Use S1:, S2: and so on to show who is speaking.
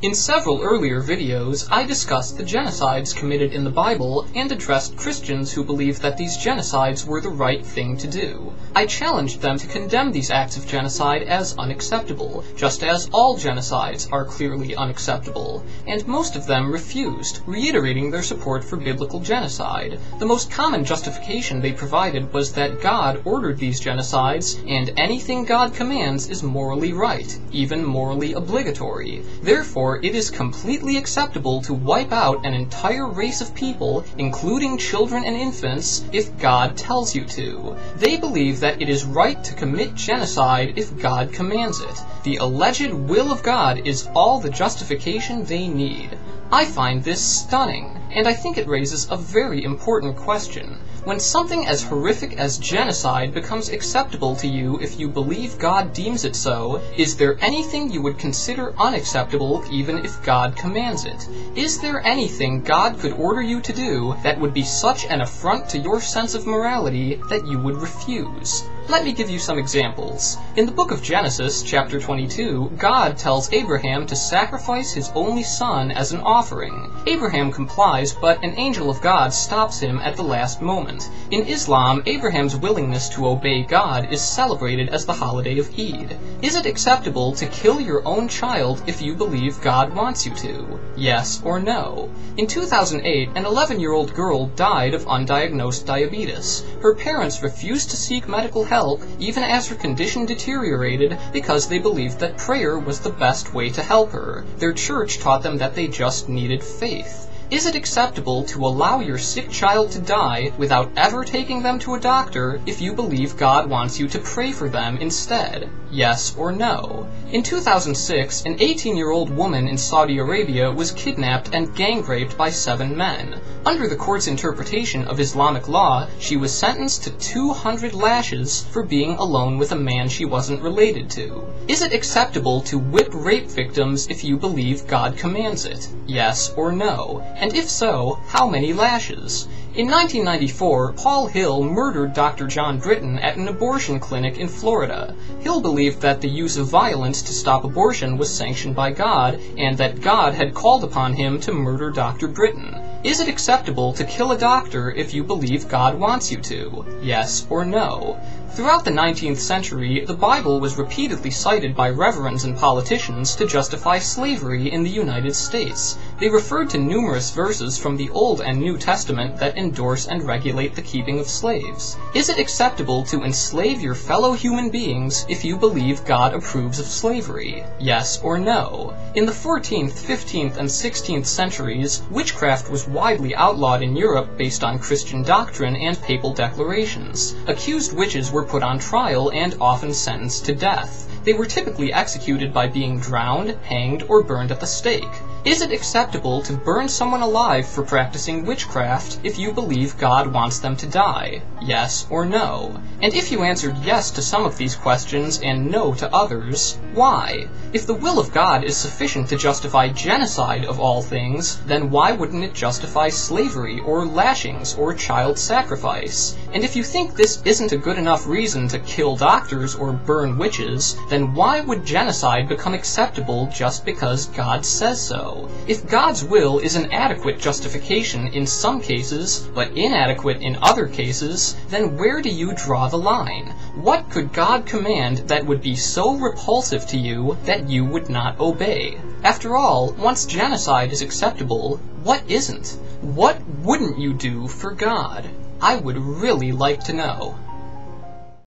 S1: In several earlier videos, I discussed the genocides committed in the Bible and addressed Christians who believed that these genocides were the right thing to do. I challenged them to condemn these acts of genocide as unacceptable, just as all genocides are clearly unacceptable, and most of them refused, reiterating their support for biblical genocide. The most common justification they provided was that God ordered these genocides, and anything God commands is morally right, even morally obligatory. Therefore, it is completely acceptable to wipe out an entire race of people, including children and infants, if God tells you to. They believe that it is right to commit genocide if God commands it. The alleged will of God is all the justification they need. I find this stunning, and I think it raises a very important question. When something as horrific as genocide becomes acceptable to you if you believe God deems it so, is there anything you would consider unacceptable even if God commands it? Is there anything God could order you to do that would be such an affront to your sense of morality that you would refuse? Let me give you some examples. In the book of Genesis, chapter 22, God tells Abraham to sacrifice his only son as an offering. Abraham complies, but an angel of God stops him at the last moment. In Islam, Abraham's willingness to obey God is celebrated as the holiday of Eid. Is it acceptable to kill your own child if you believe God wants you to? Yes or no? In 2008, an 11-year-old girl died of undiagnosed diabetes. Her parents refused to seek medical help even as her condition deteriorated because they believed that prayer was the best way to help her. Their church taught them that they just needed faith. Is it acceptable to allow your sick child to die without ever taking them to a doctor if you believe God wants you to pray for them instead? Yes or no? In 2006, an 18-year-old woman in Saudi Arabia was kidnapped and gang-raped by 7 men. Under the court's interpretation of Islamic law, she was sentenced to 200 lashes for being alone with a man she wasn't related to. Is it acceptable to whip rape victims if you believe God commands it? Yes or no? And if so, how many lashes? In 1994, Paul Hill murdered Dr. John Britton at an abortion clinic in Florida. Hill believed that the use of violence to stop abortion was sanctioned by God, and that God had called upon him to murder Dr. Britton. Is it acceptable to kill a doctor if you believe God wants you to? Yes or no? Throughout the 19th century, the Bible was repeatedly cited by reverends and politicians to justify slavery in the United States. They referred to numerous verses from the Old and New Testament that endorse and regulate the keeping of slaves. Is it acceptable to enslave your fellow human beings if you believe God approves of slavery? Yes or no? In the 14th, 15th, and 16th centuries, witchcraft was widely outlawed in Europe based on Christian doctrine and papal declarations. Accused witches were put on trial and often sentenced to death. They were typically executed by being drowned, hanged, or burned at the stake. Is it acceptable to burn someone alive for practicing witchcraft if you believe God wants them to die? Yes or no? And if you answered yes to some of these questions and no to others, why? If the will of God is sufficient to justify genocide of all things, then why wouldn't it justify slavery or lashings or child sacrifice? And if you think this isn't a good enough reason to kill doctors or burn witches, then why would genocide become acceptable just because God says so? If God's will is an adequate justification in some cases, but inadequate in other cases, then where do you draw the line? What could God command that would be so repulsive to you that you would not obey? After all, once genocide is acceptable, what isn't? What wouldn't you do for God? I would really like to know.